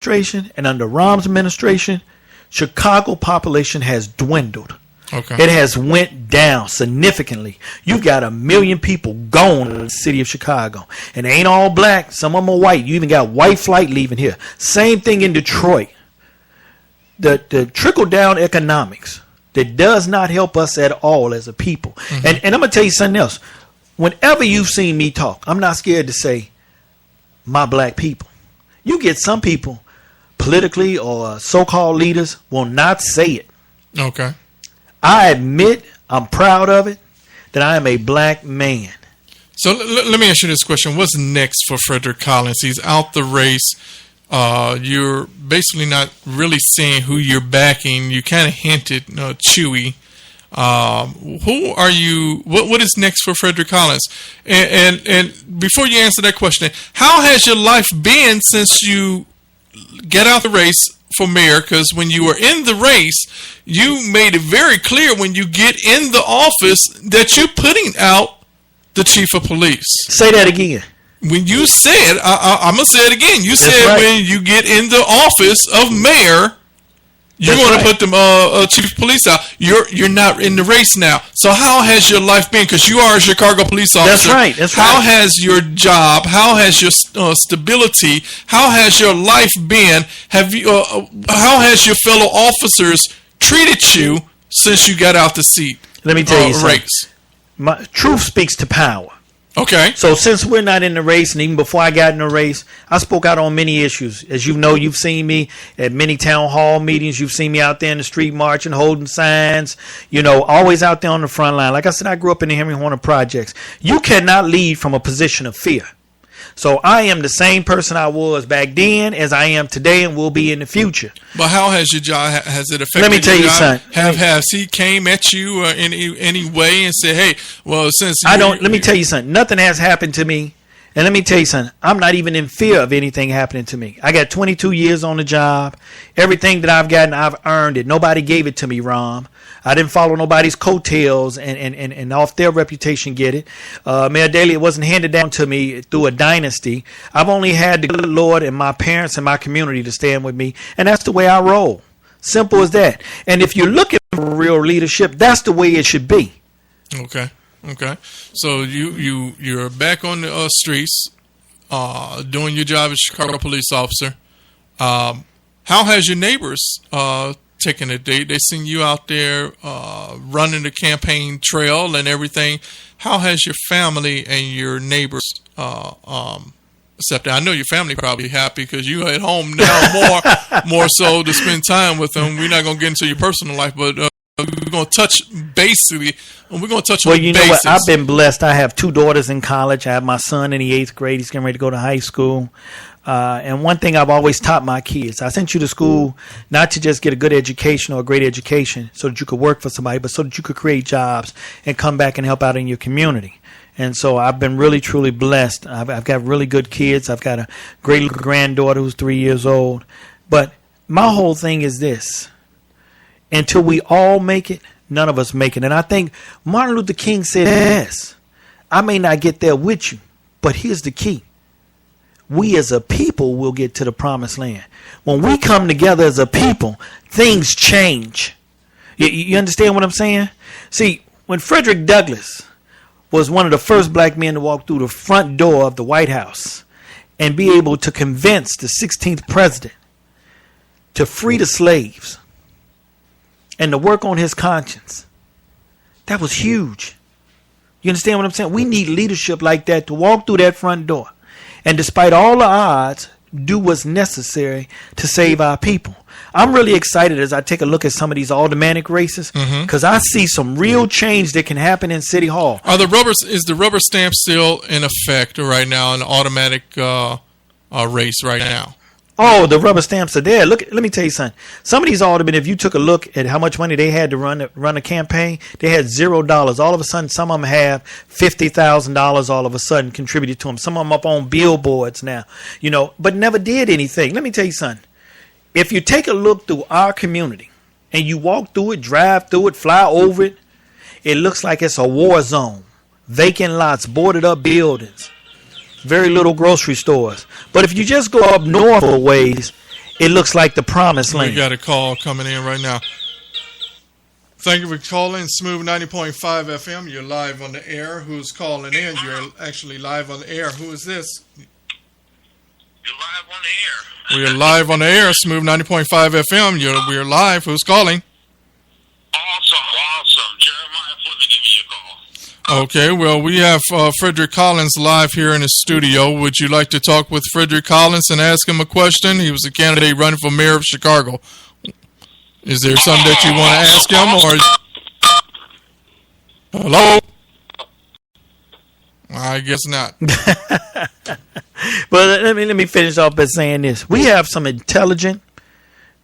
administration and under Rahm's administration, Chicago population has dwindled. Okay. It has went down significantly. You've got 1 million people gone in the city of Chicago. And they ain't all black. Some of them are white. You even got white flight leaving here. Same thing in Detroit. The trickle-down economics that does not help us at all as a people. Mm-hmm. And I'm going to tell you something else. Whenever you've seen me talk, I'm not scared to say my black people. You get some people politically or so-called leaders will not say it. Okay. I admit, I'm proud of it, that I am a black man. So let me ask you this question. What's next for Frederick Collins? He's out the race. You're basically not really saying who you're backing. You kind of hinted, Chewy. Who are you? What is next for Frederick Collins? And before you answer that question, how has your life been since you get out the race for mayor? Because when you were in the race, you made it very clear when you get in the office that you're putting out the chief of police. Say that again. When you said, I'm going to say it again. You That's said right. When you get in the office of mayor, you're That's going right. to put the chief of police out. You're not in the race now. So how has your life been? Because you are a Chicago police officer. That's right. How has your job? How has your stability? How has your life been? Have you? How has your fellow officers treated you since you got out the seat? Let me tell you something. Race. Truth speaks to power. Okay. So since we're not in the race, and even before I got in the race, I spoke out on many issues. As you know, you've seen me at many town hall meetings. You've seen me out there in the street marching, holding signs, always out there on the front line. Like I said, I grew up in the Henry Horner Projects. You cannot lead from a position of fear. So I am the same person I was back then as I am today and will be in the future. But how has your job, has it affected Let me tell you something. Has he came at you in any way and said, hey, well, since let me tell you something. Nothing has happened to me. And let me tell you something. I'm not even in fear of anything happening to me. I got 22 years on the job. Everything that I've gotten, I've earned it. Nobody gave it to me, Rom. I didn't follow nobody's coattails and off their reputation get it. Mayor Daley, it wasn't handed down to me through a dynasty. I've only had the good Lord and my parents and my community to stand with me. And that's the way I roll. Simple as that. And if you're looking for real leadership, that's the way it should be. Okay. So you're back on the streets, doing your job as Chicago police officer. How has your neighbors taken it? They seen you out there running the campaign trail and everything. How has your family and your neighbors accepted? I know your family probably happy because you at home now more so to spend time with them. We're not gonna get into your personal life, but we're going to touch basically. We're going to touch on the basics. Well, you know what? I've been blessed. I have 2 daughters in college. I have my son in the 8th grade. He's getting ready to go to high school. And one thing I've always taught my kids, I sent you to school not to just get a good education or a great education so that you could work for somebody, but so that you could create jobs and come back and help out in your community. And so I've been really, truly blessed. I've got really good kids. I've got a great little granddaughter who's 3 years old. But my whole thing is this. Until we all make it, none of us make it. And I think Martin Luther King said this. I may not get there with you, but here's the key. We as a people will get to the promised land. When we come together as a people, things change. You understand what I'm saying? See, when Frederick Douglass was one of the first black men to walk through the front door of the White House and be able to convince the 16th president to free the slaves, and to work on his conscience. That was huge. You understand what I'm saying? We need leadership like that to walk through that front door. And despite all the odds, do what's necessary to save our people. I'm really excited as I take a look at some of these aldermanic races because I see some real change that can happen in City Hall. Is the rubber stamp still in effect right now, an automatic race right now? Oh, the rubber stamps are there. Look, let me tell you something. Some of these aldermen, if you took a look at how much money they had to run a campaign, they had $0. All of a sudden, some of them have $50,000 all of a sudden contributed to them. Some of them up on billboards now, but never did anything. Let me tell you something. If you take a look through our community and you walk through it, drive through it, fly over it, it looks like it's a war zone. Vacant lots, boarded up buildings. Very little grocery stores. But if you just go up north a ways, it looks like the promised land. We got a call coming in right now. Thank you for calling Smooth 90.5 FM. You're live on the air. Who's calling in? You're actually live on the air. Who is this? You're live on the air. We are live on the air. Smooth 90.5 FM. We're live. Who's calling? Awesome. Jeremiah for to give you a call. Okay, well, we have Frederick Collins live here in the studio. Would you like to talk with Frederick Collins and ask him a question? He was a candidate running for mayor of Chicago. Is there something that you want to ask him? Or hello? I guess not. But let me finish off by saying this. We have some intelligent,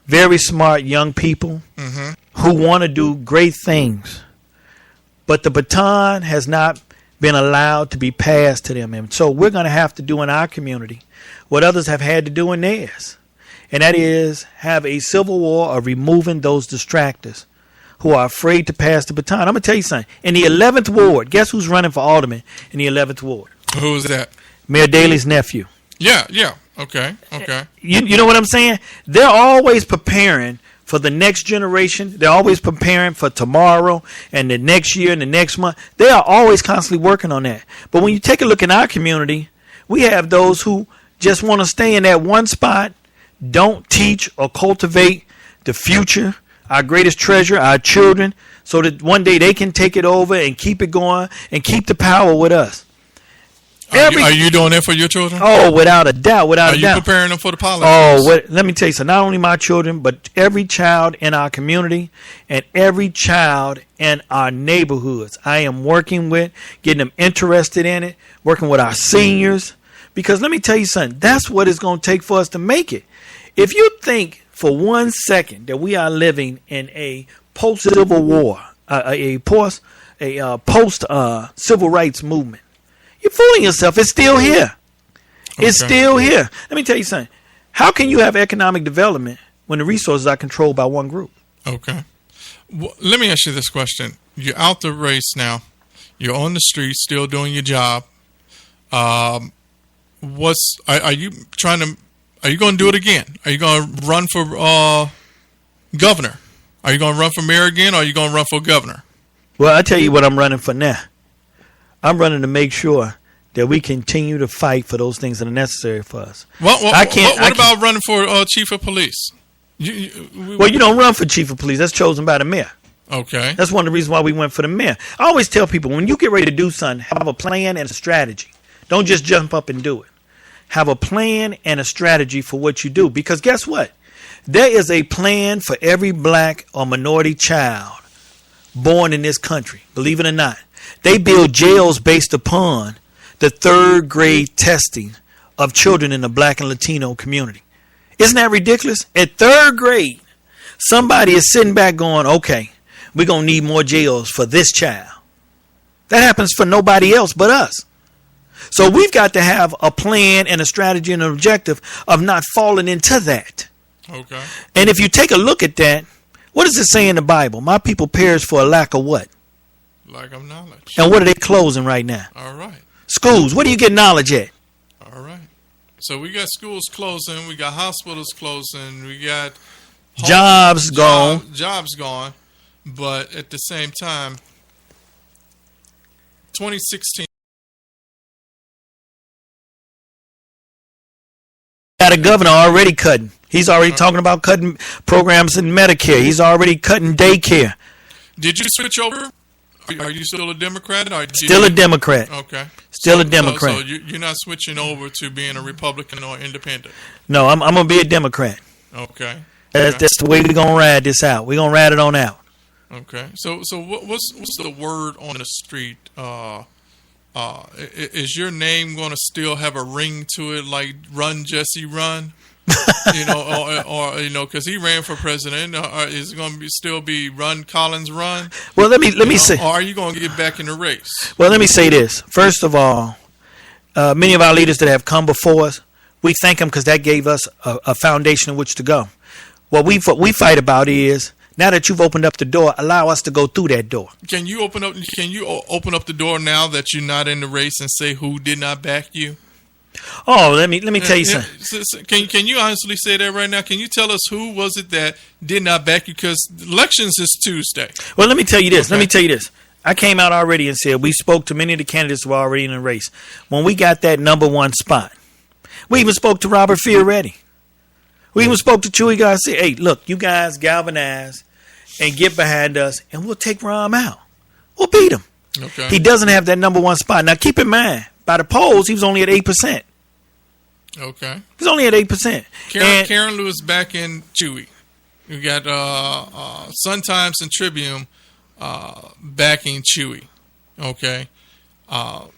very smart young people who want to do great things. But the baton has not been allowed to be passed to them. And so we're going to have to do in our community what others have had to do in theirs. And that is have a civil war of removing those distractors who are afraid to pass the baton. I'm going to tell you something. In the 11th Ward, guess who's running for alderman in the 11th Ward? Who is that? Mayor Daley's nephew. Yeah. Okay. You know what I'm saying? They're always preparing for the next generation. They're always preparing for tomorrow and the next year and the next month. They are always constantly working on that. But when you take a look in our community, we have those who just want to stay in that one spot, don't teach or cultivate the future, our greatest treasure, our children, so that one day they can take it over and keep it going and keep the power with us. Are you doing that for your children? Oh, without a doubt, Are you preparing them for the politics? Oh, let me tell you something. Not only my children, but every child in our community and every child in our neighborhoods. I am working with, getting them interested in it, working with our seniors. Because let me tell you something. That's what it's going to take for us to make it. If you think for 1 second that we are living in a post-Civil War, a post-Civil Rights movement, you're fooling yourself. It's still here. It's still here. Let me tell you something. How can you have economic development when the resources are controlled by one group? Okay. Well, let me ask you this question. You're out the race now. You're on the street, still doing your job. Are you going to do it again? Are you going to run for governor? Are you going to run for mayor again, or are you going to run for governor? Well, I tell you what I'm running for now. I'm running to make sure that we continue to fight for those things that are necessary for us. What about running for chief of police? You don't run for chief of police. That's chosen by the mayor. Okay. That's one of the reasons why we went for the mayor. I always tell people, when you get ready to do something, have a plan and a strategy. Don't just jump up and do it. Have a plan and a strategy for what you do. Because guess what? There is a plan for every black or minority child born in this country. Believe it or not. They build jails based upon the third grade testing of children in the black and Latino community. Isn't that ridiculous? At third grade, somebody is sitting back going, okay, we're going to need more jails for this child. That happens for nobody else but us. So we've got to have a plan and a strategy and an objective of not falling into that. Okay. And if you take a look at that, what does it say in the Bible? My people perish for a lack of what? Lack of knowledge. And what are they closing right now? All right. Schools. Where do you get knowledge at? All right. So we got schools closing. We got hospitals closing. We got jobs gone. Jobs gone. But at the same time, 2016. Got a governor already cutting. He's already talking about cutting programs in Medicare. He's already cutting daycare. Did you switch over? Are you still a Democrat? Still a Democrat. Okay. Still a Democrat. So you're not switching over to being a Republican or independent? No, I'm going to be a Democrat. Okay. That's the way we're going to ride this out. We're going to ride it on out. Okay. So what's the word on the street? Is your name going to still have a ring to it, like Run Jesse Run? Or because he ran for president, is it going to still be Run Collins Run? Well, let me say. Or are you going to get back in the race? Well, let me say this. First of all, many of our leaders that have come before us, we thank them because that gave us a foundation in which to go. What we fight about is, now that you've opened up the door, allow us to go through that door. Can you open up the door now that you're not in the race and say who did not back you? Oh, let me tell you something. Can you honestly say that right now? Can you tell us who was it that did not back you? Because elections is Tuesday. Well, let me tell you this. Okay. Let me tell you this. I came out already and said we spoke to many of the candidates who were already in the race. When we got that number one spot, we even spoke to Robert Fioretti. We even spoke to Chewy Garcia. Hey, look, you guys galvanize and get behind us, and we'll take Rahm out. We'll beat him. Okay. He doesn't have that number one spot. Now, keep in mind, by the polls, he was only at 8%. Okay. He's only at 8%. Karen Lewis back in Chewy. You got Sun-Times and Tribune backing Chewy. Okay. Well,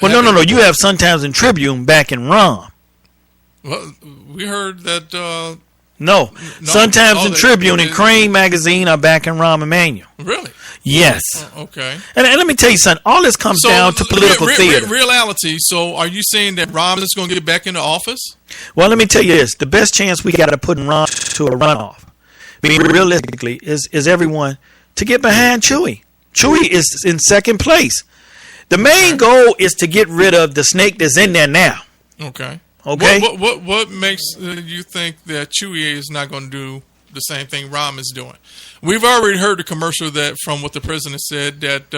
no. You have Sun-Times and Tribune backing Rahm. Well, we heard that. No. Sun-Times and Tribune and Crane Magazine are backing Rahm Emanuel. Really? Yes. Okay. And let me tell you something. All this comes down to political theater. Reality. So are you saying that Rahm is going to get back into office? Well, let me tell you this. The best chance we got to put Rahm to a runoff, realistically, is everyone to get behind Chewy. Chewy is in second place. The main goal is to get rid of the snake that's in there now. Okay. Okay. What makes you think that Chewy is not going to do the same thing Rahm is doing? We've already heard the commercial that from what the president said that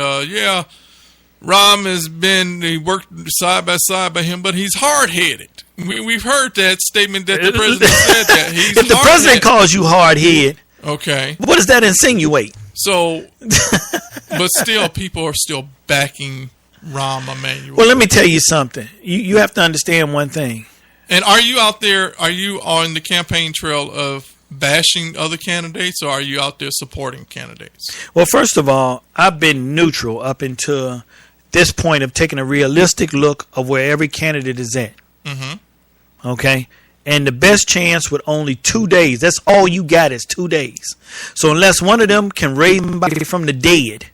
Rahm he worked side by side by him, but he's hard headed. We've heard that statement that the president said that he's. If the president calls you hard headed, okay, what does that insinuate? So, but still, people are still backing Rahm Emanuel. Well, let me tell you something. You have to understand one thing. And are you out there? Are you on the campaign trail of bashing other candidates, or are you out there supporting candidates? Well, first of all, I've been neutral up until this point of taking a realistic look of where every candidate is at. Mm-hmm. Okay? And the best chance with only 2 days, that's all you got is 2 days. So unless one of them can raise somebody from the dead,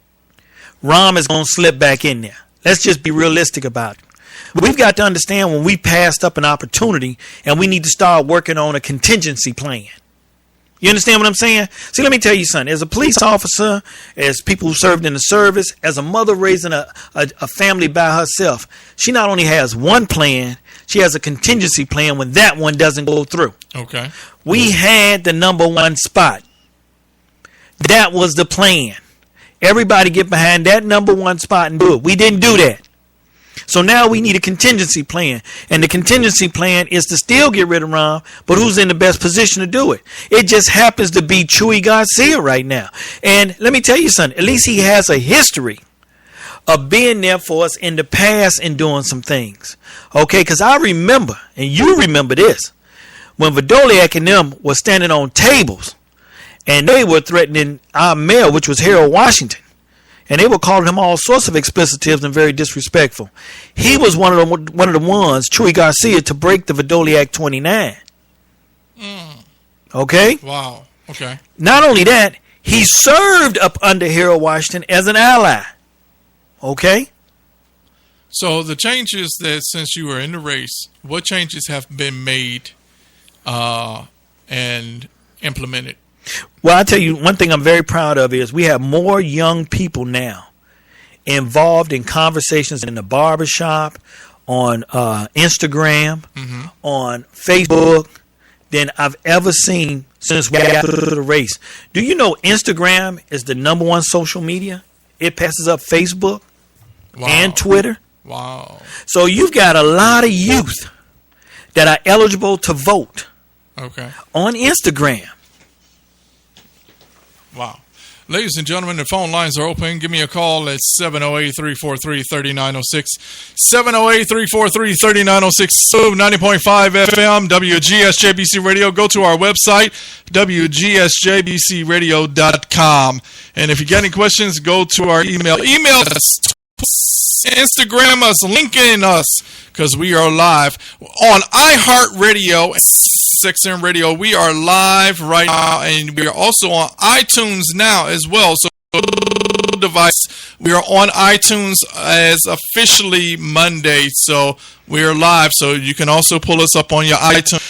Rahm is going to slip back in there. Let's just be realistic about it. We've got to understand when we passed up an opportunity and we need to start working on a contingency plan. You understand what I'm saying? See, let me tell you something. As a police officer, as people who served in the service, as a mother raising a family by herself, she not only has one plan, she has a contingency plan when that one doesn't go through. Okay. We had the number one spot. That was the plan. Everybody get behind that number one spot and do it. We didn't do that. So now we need a contingency plan. And the contingency plan is to still get rid of Rahm, but who's in the best position to do it? It just happens to be Chewy Garcia right now. And let me tell you something. At least he has a history of being there for us in the past and doing some things. Okay, because I remember, and you remember this, when Vadoliak and them were standing on tables and they were threatening our mayor, which was Harold Washington. And they were calling him all sorts of explicitives and very disrespectful. He was one of the ones, Chewy Garcia, to break the Vadoliak 29. Okay? Wow. Okay. Not only that, he served up under Harold Washington as an ally. Okay? So the changes that since you were in the race, what changes have been made and implemented? Well, I tell you, one thing I'm very proud of is we have more young people now involved in conversations in the barbershop, on Instagram, on Facebook, than I've ever seen since we got to the race. Do you know Instagram is the number one social media? It passes up Facebook and Twitter. Wow. So you've got a lot of youth that are eligible to vote on Instagram. Wow. Ladies and gentlemen, the phone lines are open. Give me a call at 708-343-3906. 708-343-3906. 90.5 FM, WGSJBC Radio. Go to our website, WGSJBCradio.com. And if you got any questions, go to our email. Email us, Instagram us, LinkedIn us, because we are live on iHeartRadio. XM Radio. We are live right now, and we are also on iTunes now as well. So device, we are on iTunes as officially Monday. So we are live. So you can also pull us up on your iTunes.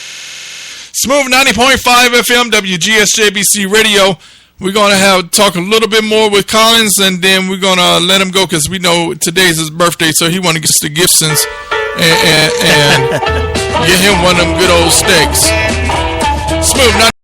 Smooth 90.5 FM, WGSJBC Radio. We're going to talk a little bit more with Collins, and then we're going to let him go because we know today's his birthday, so he want to get to Gibson's. and get him one of them good old steaks. Smooth. Now